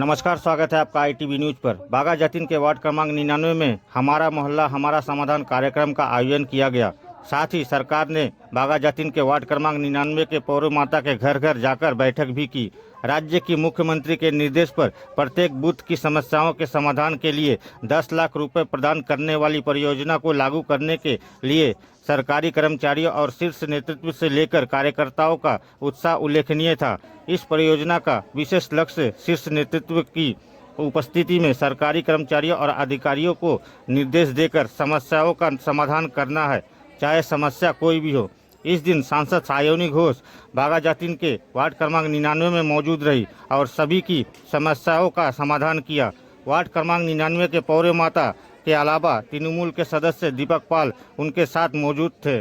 नमस्कार, स्वागत है आपका ITV न्यूज पर। बागा जतीन के वार्ड क्रमांक 99 में हमारा मोहल्ला हमारा समाधान कार्यक्रम का आयोजन किया गया। साथ ही सरकार ने बागा जतीन के वार्ड क्रमांक 99 के पौर माता के घर घर जाकर बैठक भी की। राज्य की मुख्यमंत्री के निर्देश पर प्रत्येक बूथ की समस्याओं के समाधान के लिए 10 लाख रुपए प्रदान करने वाली परियोजना को लागू करने के लिए सरकारी कर्मचारियों और शीर्ष नेतृत्व से लेकर कार्यकर्ताओं का उत्साह उल्लेखनीय था। इस परियोजना का विशेष लक्ष्य शीर्ष नेतृत्व की उपस्थिति में सरकारी कर्मचारियों और अधिकारियों को निर्देश देकर समस्याओं का समाधान करना है, चाहे समस्या कोई भी हो। इस दिन सांसद सायोनी घोष बागा जतीन के वार्ड क्रमांक 99 में मौजूद रही और सभी की समस्याओं का समाधान किया। वार्ड क्रमांक 99 के पौरे माता के अलावा तृणमूल के सदस्य दीपक पाल उनके साथ मौजूद थे।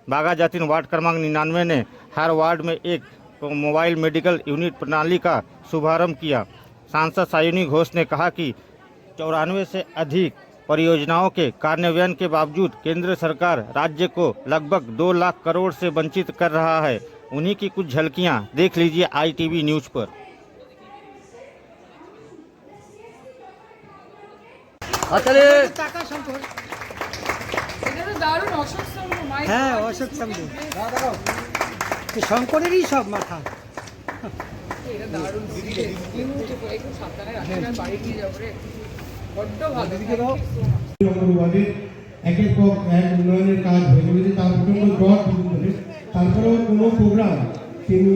बागा जतीन वार्ड क्रमांक 99 ने हर वार्ड में एक मोबाइल मेडिकल यूनिट प्रणाली का शुभारंभ किया। सांसद सायोनी घोष ने कहा कि 94 से अधिक परियोजनाओं के कार्यान्वयन के बावजूद केंद्र सरकार राज्य को लगभग 2 लाख करोड़ से वंचित कर रहा है। उन्हीं की कुछ झलकियां देख लीजिए ITV न्यूज पर। হ্যাঁ, অশোক স্তম্ভ শঙ্করেরই সব মাথা। উন্নয়নের কাজ হয়ে গেছে, তার প্রচন্ড জ্বর তারপরেও কোনো প্রোগ্রাম তিনি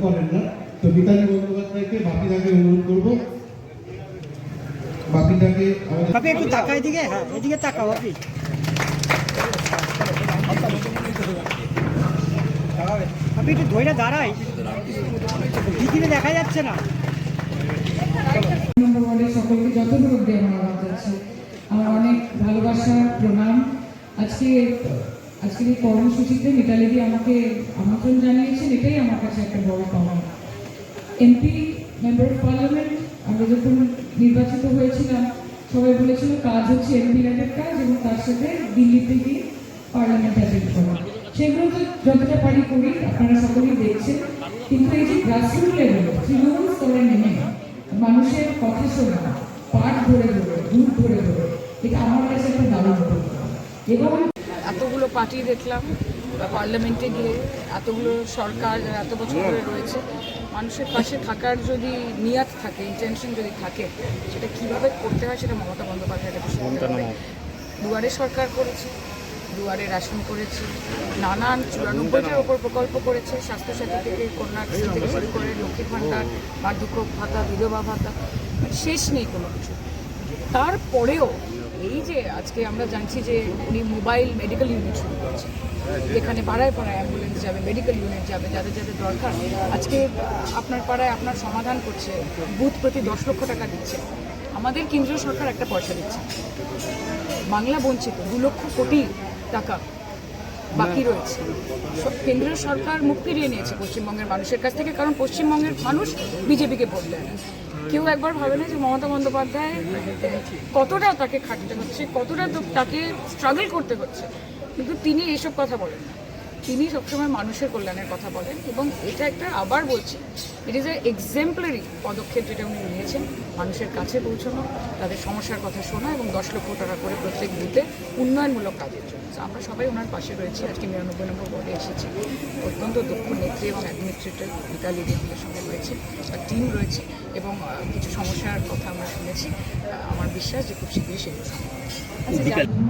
করেন না। তো মিতালি বন্দ্যোপাধ্যায়কে বাপিদাকে অনুরোধ করবো, বাপিদাকে একটু তাকাও, এদিকে, হ্যাঁ এদিকে তাকাও। আপনি একটু ধৈর্য দাঁড়াই, দিদিকে দেখা যাচ্ছে না। সকলকে যতটুকু দিয়ে আমার আওয়াজ আছে, আমার অনেক ভালোবাসা, প্রণাম। আজকের এই কর্মসূচিতে মিতালিদি আমাকে আমন্ত্রণ জানিয়েছেন, এটাই আমার কাছে একটা বড় পাওয়া। MP মেম্বার অফ পার্লামেন্ট, আমরা যখন নির্বাচিত হয়েছিলাম সবাই বলেছিল কাজ হচ্ছে MP ল্যান্ডের কাজ এবং তার সাথে দিল্লিতে গিয়ে পার্লামেন্ট অ্যাটেন্ড করা। সেগুলো তো যতটা পারি করি, আপনারা সকলেই দেখছেন। কিন্তু এই যে গ্রাসরুট লেভেল, তৃণমূল স্তরে নেমে মানুষের কথা শোনা, পাঠ ধরে ধরে, দুধ ধরে ধরে, এটা আমার কাছে একটা দারুণ অভিজ্ঞতা। এবং এতগুলো পার্টি দেখলাম পার্লামেন্টে গিয়ে, এতগুলো সরকার এত বছর ধরে রয়েছে, মানুষের পাশে থাকার যদি নিয়াত থাকে, ইন্টেনশন যদি থাকে, সেটা কীভাবে করতে হয় সেটা মমতা বন্দ্যোপাধ্যায় দুয়ারে সরকার করেছে, দুয়ারে রেশন করেছে, নানান 94টার ওপর প্রকল্প করেছে, স্বাস্থ্যসাথী থেকে কন্যাশ্রী থেকে শুরু করে লক্ষ্মীর ভাণ্ডার, বার্ধক্য ভাতা, বিধবা ভাতা, শেষ নেই কোনো কিছু। তারপরেও এই যে আজকে আমরা জানছি যে উনি মোবাইল মেডিকেল ইউনিট শুরু করেছে, যেখানে পাড়ায় পাড়ায় অ্যাম্বুলেন্স যাবে, মেডিকেল ইউনিট যাবে, যাদের যাদের দরকার। আজকে আপনার পাড়ায় আপনার সমাধান করছে, বুথ প্রতি 10 লক্ষ টাকা দিচ্ছে। আমাদের কেন্দ্রীয় সরকার একটা পয়সা দিচ্ছে, বাংলা বঞ্চিত 2 লক্ষ কোটি টাকা বাকি রয়েছে। কেন্দ্রীয় সরকার মুখ ফিরিয়ে নিয়েছে পশ্চিমবঙ্গের মানুষের কাছ থেকে, কারণ পশ্চিমবঙ্গের মানুষ বিজেপিকে ভোট দেয় না। কেউ একবার ভাবে না যে মমতা বন্দ্যোপাধ্যায় কতটা তাকে খাটতে হচ্ছে, কতটা তাকে স্ট্রাগল করতে হচ্ছে, কিন্তু তিনি এইসব কথা বলেন না। তিনি সবসময় মানুষের কল্যাণের কথা বলেন এবং এটা একটা, আবার বলছি, ইট ইজ এ এক্সাম্পলারি পদক্ষেপ যেটা উনি নিয়েছেন, মানুষের কাছে পৌঁছানো, তাদের সমস্যার কথা শোনা এবং 10 লক্ষ টাকা করে প্রত্যেক বুথে উন্নয়নমূলক কাজের জন্য। আমরা সবাই ওনার পাশে রয়েছি। আজকে 99 নম্বর ওয়ার্ডে এসেছি, অত্যন্ত দক্ষ নেত্রী এবং অ্যাডমিনিস্ট্রেটর মিতালি দিদির সঙ্গে রয়েছে, টিম রয়েছে এবং কিছু সমস্যার কথা আমরা শুনেছি। আমার বিশ্বাস যে খুব শীঘ্রই সেগুলো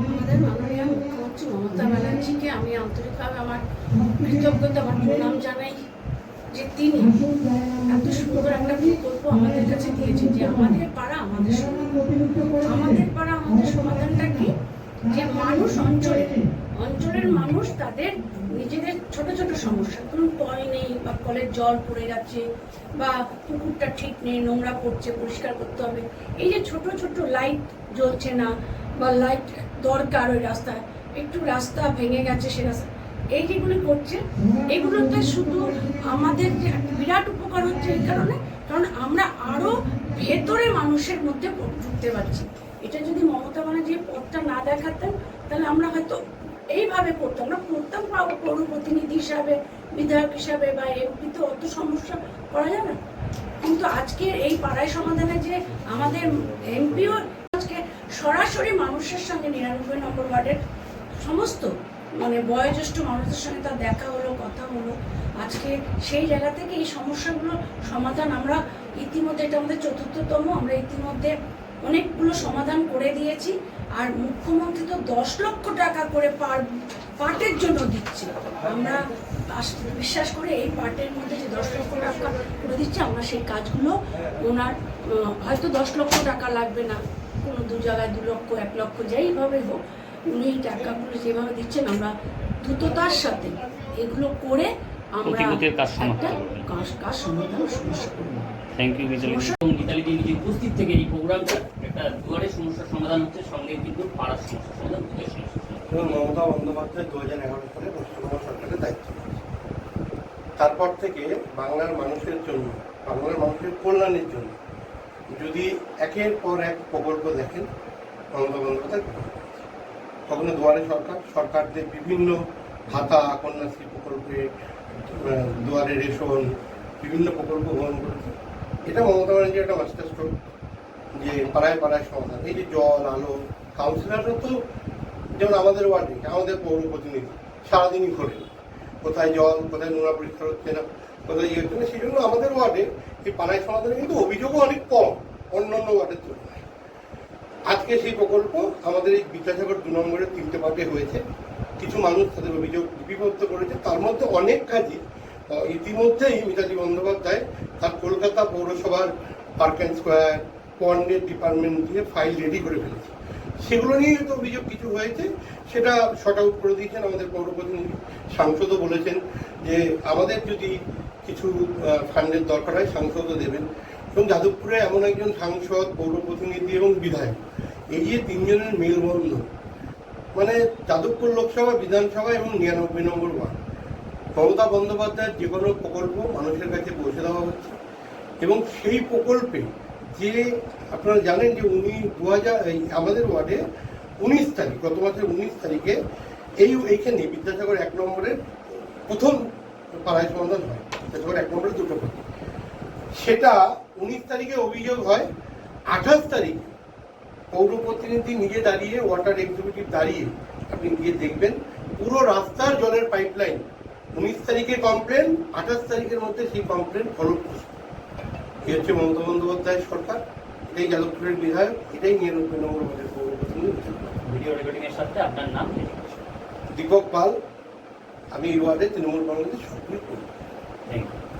আমাদের মাননীয় মুখ্যমন্ত্রী মমতা ব্যানার্জিকে আমি আন্তরিকভাবে আমার কৃতজ্ঞতা, আমার প্রণাম জানাই যে তিনি এত সুন্দর একটা প্রকল্প আমাদের কাছে দিয়েছেন যে আমাদের পাড়া আমাদের সমাধান। আমাদের পাড়া আমাদের সমাধানটা কি, যে মানুষ অঞ্চলের মানুষ তাদের নিজেদের ছোট ছোট সমস্যা, কোনো কল নেই বা কলের জল পড়ে যাচ্ছে বা পুকুরটা ঠিক নেই, নোংরা পড়ছে, পরিষ্কার করতে হবে, এই যে ছোট ছোট লাইট জ্বলছে না বা লাইট দরকার, ওই রাস্তায় একটু রাস্তা ভেঙে গেছে, সে রাস্তা, এই যেগুলো করছে, এগুলোতে শুধু আমাদের যে বিরাট উপকার হচ্ছে এই কারণে, কারণ আমরা আরো ভেতরে মানুষের মধ্যে ঢুকতে পারছি। এটা যদি মমতা ব্যানার্জি পথটা না দেখাতেন তাহলে আমরা হয়তো এইভাবে করতাম, আমরা করতাম পৌর প্রতিনিধি হিসাবে, বিধায়ক হিসাবে বা এমপি, তো অত সমস্যা করা যায় না। কিন্তু আজকে এই পাড়ায় সমাধানে যে আমাদের এমপিও আজকে সরাসরি মানুষের সঙ্গে 99 নম্বর ওয়ার্ডের সমস্ত মানে বয়োজ্যেষ্ঠ মানুষদের সঙ্গে তার দেখা হলো, কথা হলো। আজকে সেই জায়গা থেকে এই সমস্যাগুলো সমাধান আমরা ইতিমধ্যে, এটা আমাদের 4র্থতম, আমরা ইতিমধ্যে অনেকগুলো সমাধান করে দিয়েছি। আর মুখ্যমন্ত্রী তো 10 লক্ষ টাকা করে পার্টের জন্য দিচ্ছে। আমরা বিশ্বাস করে এই পার্টের মধ্যে যে 10 লক্ষ টাকা করে দিচ্ছে, আমরা সেই কাজগুলো ওনার হয়তো 10 লক্ষ টাকা লাগবে না, কোনো 2 জায়গায় 2 লক্ষ 1 লক্ষ যেইভাবে হোক, উনি এই টাকাগুলো যেভাবে দিচ্ছেন আমরা দ্রুততার সাথে এগুলো করে আমরা একটা কাজ সমাধান সমস্যা করবো। থ্যাংক ইউ মিতালি দি নিজে উপস্থিত থেকে এই প্রোগ্রামটা একটা দুয়ারের সমস্যার সমাধান হচ্ছে, সঙ্গে কিন্তু পাড়ার সমস্যার সমাধান, ভূতের সমস্যার সমাধান। এবং মমতা বন্দ্যোপাধ্যায় 2011 সালে পশ্চিমবঙ্গ সরকারের দায়িত্ব নিয়েছেন। তারপর থেকে বাংলার মানুষের জন্য, বাংলার মানুষের কল্যাণের জন্য যদি একের পর এক প্রকল্প দেখেন, মমতা বন্দ্যোপাধ্যায় কখনো দুয়ারে সরকারদের বিভিন্ন ভাতা, কন্যাশ্রী প্রকল্পে, দুয়ারে রেশন, বিভিন্ন প্রকল্প গ্রহণ করেছে। এটা মমতা ব্যানার্জির একটা মাস্টার স্ট্রোক, যে পাড়ায় পাড়ায় সমাধান। এই যে জল, আলো, কাউন্সিলররা তো যেমন আমাদের ওয়ার্ডে, আমাদের পৌর প্রতিনিধি সারাদিনই ঘোরে, কোথায় জল, কোথায় নোংরা পরিষ্কার হচ্ছে না, কোথায় ইয়ে হচ্ছে না। সেই জন্য আমাদের ওয়ার্ডে এই পাড়ায় সমাধানে কিন্তু অভিযোগও অনেক কম অন্যান্য ওয়ার্ডের তুলনায়। আজকে সেই প্রকল্প আমাদের এই বিদ্যাসাগর 2 নম্বরের 3টে পার্টে হয়েছে। কিছু মানুষ তাদের অভিযোগ লিপিবদ্ধ করেছে, তার মধ্যে অনেক কাজই ইতিমধ্যেই মিতালি বন্দ্যোপাধ্যায় তার কলকাতা পৌরসভার পার্ক অ্যান্ড স্কোয়ার, পন্ডের ডিপার্টমেন্ট দিয়ে ফাইল রেডি করে ফেলেছে। সেগুলো নিয়ে তো অভিযোগ কিছু হয়েছে, সেটা শর্ট আউট করে দিয়েছেন আমাদের পৌর প্রতিনিধি। সাংসদও বলেছেন যে আমাদের যদি কিছু ফান্ডের দরকার হয় সাংসদও দেবেন। এবং যাদবপুরে এমন একজন সাংসদ, পৌর প্রতিনিধি এবং বিধায়ক, এই যে 3 জনের মেলবন্ধন, মানে যাদবপুর লোকসভা, বিধানসভা এবং 99 নম্বর ওয়ার্ড, মমতা বন্দ্যোপাধ্যায়ের যে কোনো প্রকল্প মানুষের কাছে পৌঁছে দেওয়া হচ্ছে। এবং সেই প্রকল্পে যে আপনারা জানেন যে উনি আমাদের ওয়ার্ডে 19 তারিখ, গত মাসের 19 তারিখে এইখানে বিদ্যাসাগর 1 নম্বরের প্রথম পাড়ায় সমাধান হয়। বিদ্যাসাগর 1 নম্বরের 2টো পাড়া, সেটা 19 তারিখে অভিযোগ হয়। 28 তারিখে পৌর প্রতিনিধি নিজে দাঁড়িয়ে, ওয়াটার এক্সিকিউটিভ দাঁড়িয়ে, আপনি গিয়ে দেখবেন পুরো রাস্তার জলের পাইপলাইন। 19 তারিখে কমপ্লেন, 28 তারিখের মধ্যে সেই কমপ্লেন ফলপ্রসূ। এই হচ্ছে মমতা বন্দ্যোপাধ্যায়ের সরকার, এটাই যাদবপুরের বিধায়ক, এটাই 99 নম্বর ওয়ার্ডের পৌর প্রতিনিধি। ভিডিও রেকর্ডিং এর সাথে আপনার নাম? দীপক পাল, আমি এই ওয়ার্ডে তৃণমূল কংগ্রেসের সক্রিয় কর্মী। Thank you.